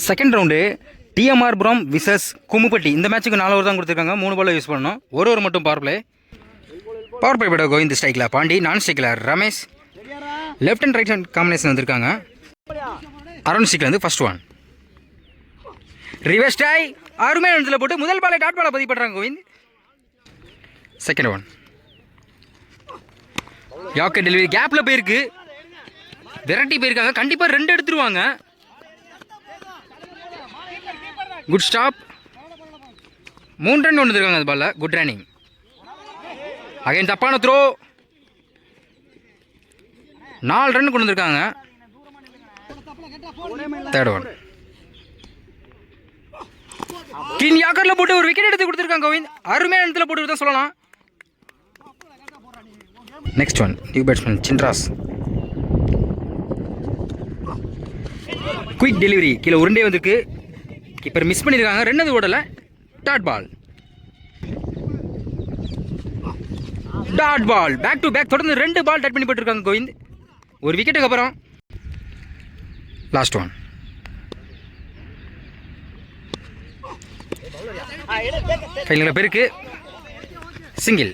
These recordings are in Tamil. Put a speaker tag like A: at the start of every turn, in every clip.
A: Second round TMR Puram versus Kummuppatti. இந்த மேட்ச்சுக்கு 4 ஓவர் தான் கொடுத்துருக்காங்க. 3 பால் யூஸ் பண்ணணும். ஒரு மட்டும் பவர் பிளே பட கோவிந்த் ஸ்ட்ரைக்கில் பாண்டி, நான் ஸ்ட்ரைக்கில் Ramesh. Left and right hand combination வந்திருக்காங்க. அருண் ஸ்ட்ரைக்கில் வந்து ஃபர்ஸ்ட் ஒன் ரிவர்ஸ் டாய் அருமையான இடத்துல போட்டு முதல் பாலை டாட் பாலை பதிவு பண்ணுறாங்க Kovind. Second one yorker delivery கேப்பில் போயிருக்கு, விரட்டி போயிருக்காங்க. கண்டிப்பாக 2 எடுத்துருவாங்க. Good stop. 3 ரன் கொண்டு வந்துருக்காங்க அது பால்ல. Good running. அகைன் தப்பான த்ரோ. 4 ரன் கொண்டு வந்திருக்காங்க. தேர்ட் ஒன் கிளீன் யாக்கரில் போட்டு ஒரு விக்கெட் எடுத்து கொடுத்துருக்காங்க கோவிந்த். அருமையான இடத்துல போட்டு தான் சொல்லலாம். Next one new batsman Chinras. Quick delivery கீழே உருண்டே வந்திருக்கு. கீப்பர் மிஸ் பண்ணியிருக்காங்க. 2 ஓடலை. Dot ball back to back தொடர்ந்து 2 பால் டட் பண்ணி போட்டுருக்காங்க கோவிந்த். ஒரு விக்கெட்டுக்கு அப்புறம் லாஸ்ட் ஒன் ஃபைனல் பேருக்கு சிங்கிள்.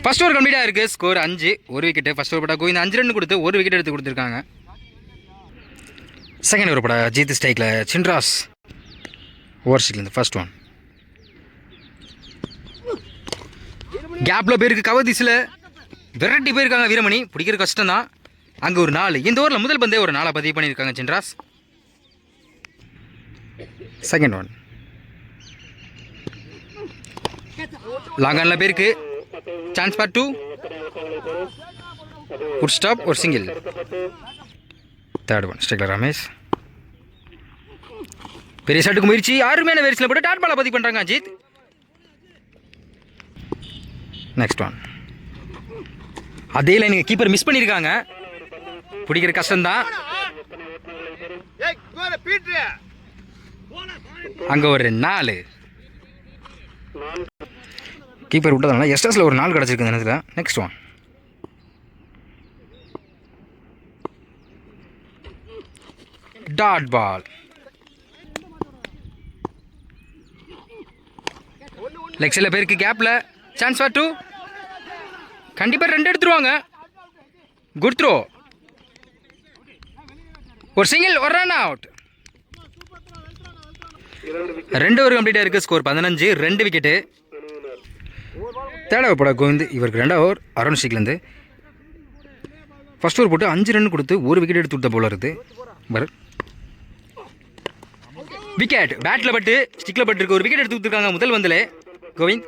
A: ஃபர்ஸ்ட் ஓவர் கம்ப்ளீட்டாக இருக்குது. ஸ்கோர் 5. ஒரு விக்கெட்டு. ஃபர்ஸ்ட் ஓவர் படா கோவிந்த் 5 ரன் கொடுத்து ஒரு விக்கெட் எடுத்து கொடுத்துருக்காங்க. செகண்ட் ஓவர் படா ஜீத் ஸ்ட்ரைக்கில் சின்ராஸ். ஓவர் ஸ்ட்ரைக்லேருந்து ஃபர்ஸ்ட் ஒன் கேப்பில் போயிருக்கு. கவதிஸில் விரட்டி போயிருக்காங்க வீரமணி. பிடிக்கிற கஷ்டம் தான். அங்கே ஒரு 4. இந்த ஓவரில் முதல் பந்தே ஒரு 4 பதிவு பண்ணியிருக்காங்க சின்ராஸ். செகண்ட் ஒன் லாங் ஆனில் போயிருக்கு. Chance for 2. Good stop. ஒரு சிங்கிள். தேர்ட் ஒன் ஸ்ட்ரைக்கில் ரமேஷ். பெரிய ஷாட்டுக்கு முயற்சி. அருமையான வேரிஸில் போட்டு டாட் பாலை பதிவு பண்ணுறாங்க அஜித். நெக்ஸ்ட் ஒன் அதே லைனுங்க. கீப்பர் மிஸ் பண்ணியிருக்காங்க. பிடிக்கிற கஷ்டம்தான். அங்கே ஒரு 4. கீப்பர் விட்டதுனால எஸ்எஸ்ல ஒரு 4 கிடச்சிருக்கு இந்த நேரத்தில். Next one dot ball. Leg சைடில் பேருக்கு கேப்பில் சான்ஸ் ஃபார் 2. கண்டிப்பாக 2 எடுத்துருவாங்க. Good throw. ஒரு சிங்கிள். ஒரு ரன் அவுட். 2 ஓவர் கம்ப்ளீட்டாக இருக்குது. ஸ்கோர் 15. 2 விக்கெட்டு. தேர்ட் ஓவர் போட கோவிந்த். இவருக்கு 2 ஓவர் அருண் ஸ்ட்ரைக்லேருந்து. ஃபர்ஸ்ட் ஓவர் போட்டு 5 ரன் கொடுத்து ஒரு விக்கெட் எடுத்து கொடுத்த போல இருக்குது. விக்கெட் பேட்டில் பட்டு ஸ்டிக்கில் பட்டு இருக்கு. ஒரு விக்கெட் எடுத்து கொடுத்துருக்காங்க முதல் வந்தில் Govind.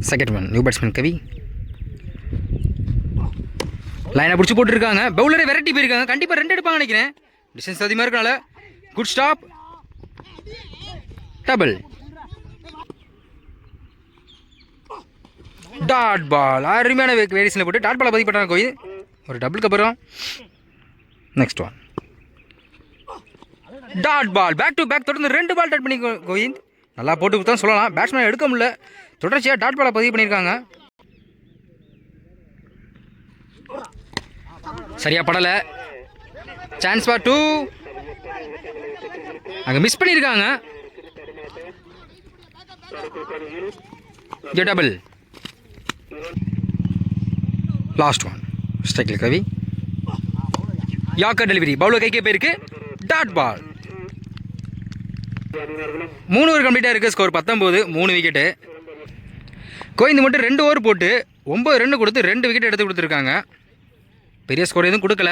A: Second one new batsman Kavi. லைனை பிடிச்சி போட்டுருக்காங்க. பவுலரை விரட்டி போயிருக்காங்க. கண்டிப்பாக 2 எடுப்பாங்க நினைக்கிறேன். டிஸ்டன்ஸ் அதிகமாக இருக்கனால. Good stop. Double. Dot ball. அருமையான வேரியேஷனில் போட்டு டாட் பாலை பதிவு பண்ணுறாங்க கோவிந்த். ஒரு டபுளுக்கு அப்புறம் next one dot ball. Back to back தொடர்ந்து 2 பால் டாட் பண்ணி கோவிந்த். நல்லா போட்டு கொடுத்தா சொல்லலாம். பேட்ஸ்மேன் எடுக்க முடியல. தொடர்ச்சியாக டாட் பாலை பதிவு பண்ணியிருக்காங்க. சரியா படலை. Chance for 2. அங்கே மிஸ் பண்ணியிருக்காங்க. டபுள். லாஸ்ட் ஒன் ஸ்ட்ரைக்கில் கவி. யாக்கர் டெலிவரி பவுலர் கைக்கே போயிருக்கு. டாட் பால். 3 ஓவர் கம்ப்ளீட்டாக இருக்குது. ஸ்கோர் 19. 3 விக்கெட்டு. கோவிந்த் மட்டும் 2 ஓவர் போட்டு 9 ரன் கொடுத்து 2 விக்கெட் எடுத்து கொடுத்துருக்காங்க. பெரிய ஸ்கோர் எதுவும் கொடுக்கல.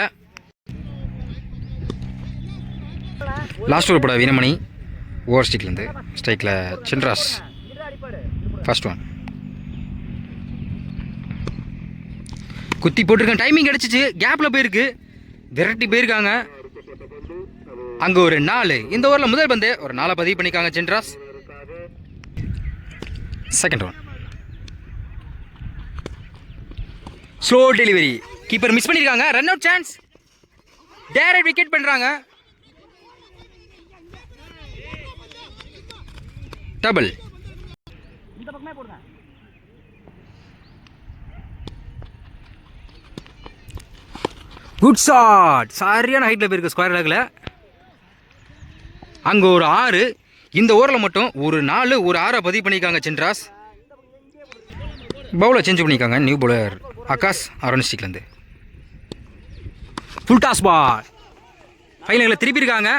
A: லாஸ்ட் ஓவர் போட வீரமணி. ஓவர் ஸ்ட்ரைக்லேருந்து ஸ்ட்ரைக்கில் சின்ராஸ். ஃபர்ஸ்ட் ஒன் குத்தி போட்டிருக்காங்க. டைமிங் கிடச்சிச்சு. கேப்பில் போயிருக்கு. விரட்டி போயிருக்காங்க. அங்கே ஒரு 4. இந்த ஓவரில் முதல் பந்து ஒரு 4 பதிவு பண்ணிக்காங்க Chinras. Second one slow delivery. Keeper miss பண்ணியிருக்காங்க. Run out chance. Direct wicket பண்ணுறாங்க. டபுள். குட் ஷாட், சரியான ஹைட்டில் போயிருக்கு ஸ்கொயர் லேக்கில். அங்கே ஒரு 6, இந்த ஓவரில் மட்டும் ஒரு 4 ஒரு 6 பதிவு பண்ணியிருக்காங்க சின்ராஸ். பவுலர் சேஞ்ச் பண்ணியிருக்காங்க, நியூ பவுலர் ஆகாஷ் ஆரோனிஸ்டிக்லேருந்து. ஃபுல் டாஸ் பால் ஃபைனலில் திருப்பியிருக்காங்க.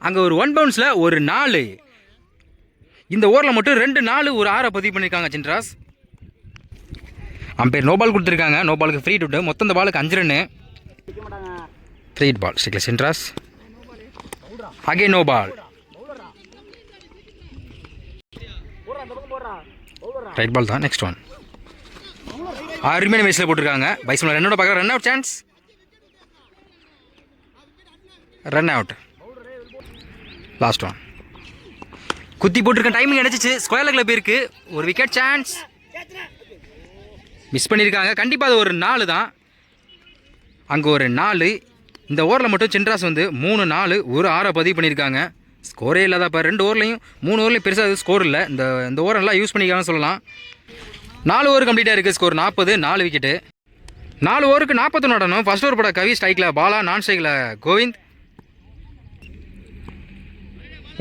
A: அங்கே ஒரு 1 பவுன்ஸில் ஒரு 4, இந்த ஓவரில் மட்டும் 2 4 ஒரு 6 பதிவு பண்ணியிருக்காங்க சின்ராஸ். அம்பேர் நோ பால் கொடுத்துருக்காங்க, நோ பாலுக்கு ஃப்ரீ விட்டு மொத்தம் இந்த பாலுக்கு 5 ரன்னு. ஃப்ரீ பால் ஸ்டிக்கில் Chinras. Again no ball, right ball தான். நெக்ஸ்ட் ஒன் அருமையான மேட்ச்சில் போட்டிருக்காங்க. பைசன் ரன்னோட பார்க்குற run out chance, run out. Last one குத்தி போட்டிருக்க டைமிங் நினச்சிச்சு, ஸ்கொயர் லெக்கில் போயிருக்கு. ஒரு விக்கெட் சான்ஸ் மிஸ் பண்ணியிருக்காங்க. கண்டிப்பாக அது ஒரு 4 தான். அங்கே ஒரு 4, இந்த ஓவரில் மட்டும் சின்ராஸ் வந்து 3 4 ஒரு 6 பதிவு பண்ணியிருக்காங்க. ஸ்கோரே இல்லாத இப்போ 2 ஓவர்லையும் 3 ஓவர்லையும் பெருசாக ஸ்கோர் இல்லை. இந்த ஓவர் நல்லா யூஸ் பண்ணிக்கான்னு சொல்லலாம். 4 ஓவர் கம்ப்ளீட்டாக இருக்குது. Score 40, 4 wicket. 4 ஓவருக்கு 41 நடணும். ஃபர்ஸ்ட் ஓவர் போட கவி ஸ்ட்ரைக்கில் பாலா, நான் ஸ்ட்ரைக்கில் கோவிந்த்.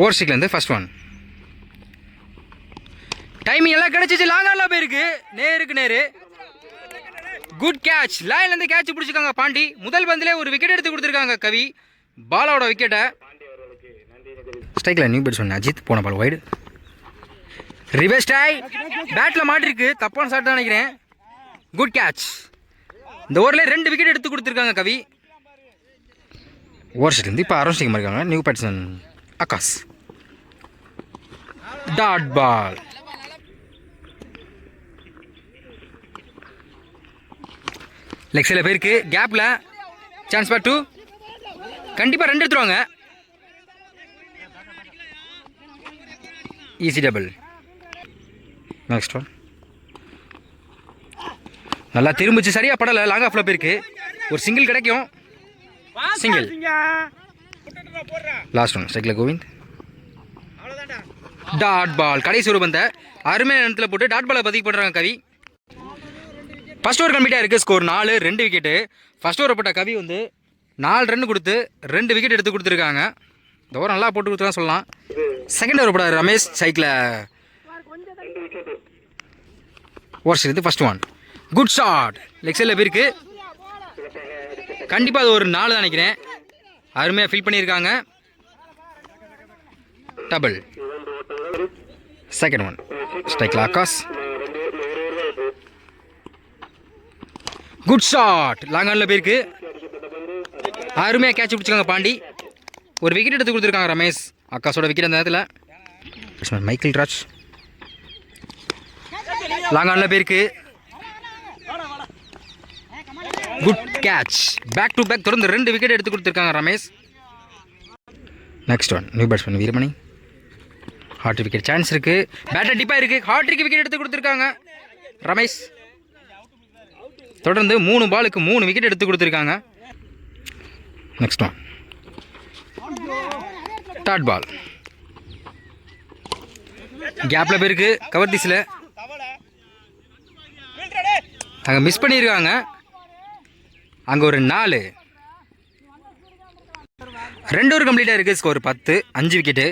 A: ஓவர் ஸ்ட்ரைக்லேருந்து ஃபர்ஸ்ட் ஒன். டைமிங் எல்லாம் கிடச்சிச்சு, லாங்காலாம் போயிருக்கு, நேருக்கு நேரு. குட் கேட்ச், லைன்லேருந்து கேட்ச் பிடிச்சிருக்காங்க பாண்டி. முதல் பந்திலே ஒரு விக்கெட் எடுத்து கொடுத்துருக்காங்க கவி, பாலாவோட விக்கெட்டை. ஸ்ட்ரைக்கில் நியூ பேட்ஸ்மேன் அஜித், போன பால் வைடு. ரிவர்ஸ் டை, பேட்டில் மாட்டிருக்கு, தப்பான ஷாட் தான் நினைக்கிறேன். குட் கேட்ச், இந்த ஓவரில் 2 விக்கெட் எடுத்து கொடுத்துருக்காங்க கவி. ஓவர் ஷீட்லேருந்து இப்போ அரௌண்ட் இருக்காங்க new batsman Akash. Dot ball, leg சைடில் போயிருக்கு, கேப்பில் சான்ஸ் பார் 2, கண்டிப்பாக 2 எடுத்துருவாங்க. Easy double. நெக்ஸ்ட் ஒன் நல்லா திரும்பிச்சு, சரியாக படலை, லாங் ஆஃபில் போயிருக்கு. ஒரு சிங்கிள் கிடைக்கும், சிங்கிள். லாஸ்ட் ஒன் ஸ்ட்ரைக்கில் கோவிந்த். டாட் பால், கடைசி ஒரு பந்தை அருமையான இடத்துல போட்டு டாட் பாலை பதிவு பண்ணுறாங்க கவி. ஃபர்ஸ்ட் ஓவர் கம்ப்ளீட்டாக இருக்குது. Score 4, 2 wicket. ஃபர்ஸ்ட் ஓவர் போட்ட கவி வந்து 4 ரன் கொடுத்து 2 விக்கெட் எடுத்து கொடுத்துருக்காங்க. இந்த ஓவர் நல்லா போட்டு கொடுத்துருக்கான்னு சொல்லலாம். செகண்ட் ஓவர் போட ரமேஷ் சைக்கில் ஓவர் எடுத்து first one. Good shot, leg சைடில் போயிருக்கு, கண்டிப்பாக அது ஒரு 4 தான் நினைக்கிறேன். அருமையாக ஃபில் பண்ணியிருக்காங்க. டபுள். செகண்ட் ஒன் ஸ்ட்ரைக்கில் ஆகாஷ். குட் ஷாட், லாங் ஆனில் போயிருக்கு, அருமையாக கேட்ச் பிடிச்சிருக்காங்க பாண்டி. ஒரு விக்கெட் எடுத்து கொடுத்துருக்காங்க ரமேஷ். ஆகாஷோட விக்கெட் அந்த நேரத்தில். மைக்கேல் ராஜ் லாங் ஆனில் போயிருக்கு. Good catch, back to back தொடர்ந்து 2 விக்கெட் எடுத்து கொடுத்துருக்காங்க Ramesh. Next one new batsman Veeramani. Hat wicket chance இருக்குது, பேட்டர் டிப்பாக இருக்குது, ஹார்ட்ரிக் விக்கெட் எடுத்து கொடுத்துருக்காங்க ரமேஷ். தொடர்ந்து 3 பாலுக்கு 3 விக்கெட் எடுத்து கொடுத்துருக்காங்க. நெக்ஸ்ட் ஒன் டாட் பால், கேப்பில் போயிருக்கு, கவர் தீஸில் அங்கே மிஸ் பண்ணியிருக்காங்க. அங்கே ஒரு 4, 2 ஓவர் கம்ப்ளீட்டாக இருக்குது. Score 10, 5 wicket.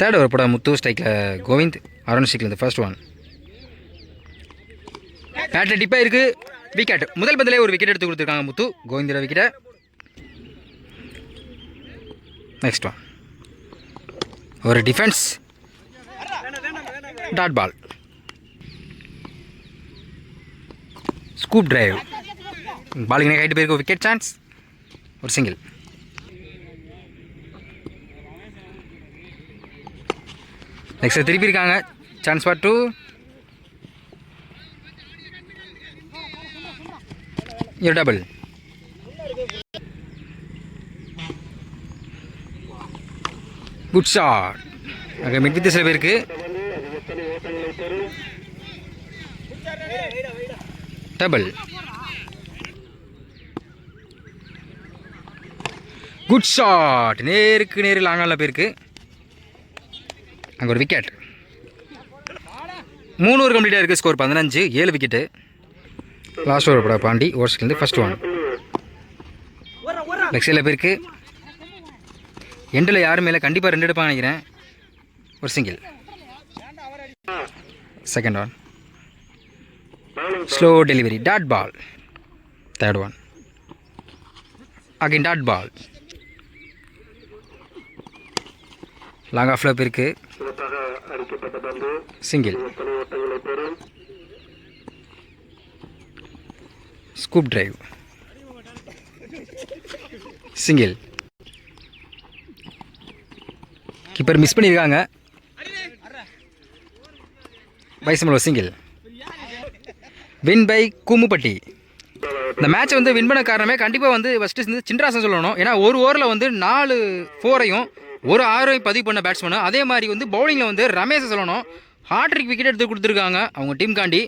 A: தேர்ட் ஓவர் போட முத்து ஸ்ட்ரைக்கில் கோவிந்த், அரௌண்ட் ஸ்ட்ரைக்கில் ஃபர்ஸ்ட் ஒன். பேட்டில் டிப்பாக இருக்குது, விக்கெட். முதல் பந்திலே ஒரு விக்கெட் எடுத்து கொடுத்துருக்காங்க முத்து, கோவிந்தோட விக்கெட்டை. நெக்ஸ்ட் ஒன் ஒரு defence, dot ball, scoop drive, பாலுக்கு நேரம் ஹைட்டு போயிருக்கு, விக்கெட் சான்ஸ், ஒரு சிங்கிள். நெக்ஸ்ட் திருப்பி இருக்காங்க, chance for 2. Double. Good shot, அங்கே மிட் வித் சில பேருக்கு. டபுள். குட் ஷாட், நேருக்கு நேரு லாங்கால போயிருக்கு. அங்கே ஒரு விக்கெட். 3 ஓவர் கம்ப்ளீட்டாக இருக்குது. Score 15, 7 wicket. லாஸ்ட் ஓவர் போட பாண்டி ஓவர்ஸ்லேருந்து ஃபர்ஸ்ட் ஒன். லெக் சைடில் போயிருக்கு. எண்டில் யாரும் மேலே கண்டிப்பாக 2 எடுப்பாங்க நினைக்கிறேன். ஒரு single. Second one slow delivery, dot ball. Third one again dot ball. Long ஆஃப்ல போயிருக்கு. Single. Scoop drive, single. Keeper miss பண்ணியிருக்காங்க. பைசமலோ சிங்கிள். Win by Kumuppatti. இந்த மேட்ச் வந்து வின் பண்ண காரணமே கண்டிப்பாக வந்து ஃபஸ்ட்டு சின்ராசன் சொல்லணும். ஏன்னா ஒரு ஓவரில் வந்து 4 4ஐயும் ஒரு 6ஐயும் பதிவு பண்ண பேட்ஸ்மேனு. அதே மாதிரி வந்து பவுலிங்கில் வந்து ரமேஷை சொல்லணும். ஹாட்ரிக் விக்கெட் எடுத்து கொடுத்துருக்காங்க அவங்க டீம் காண்டி.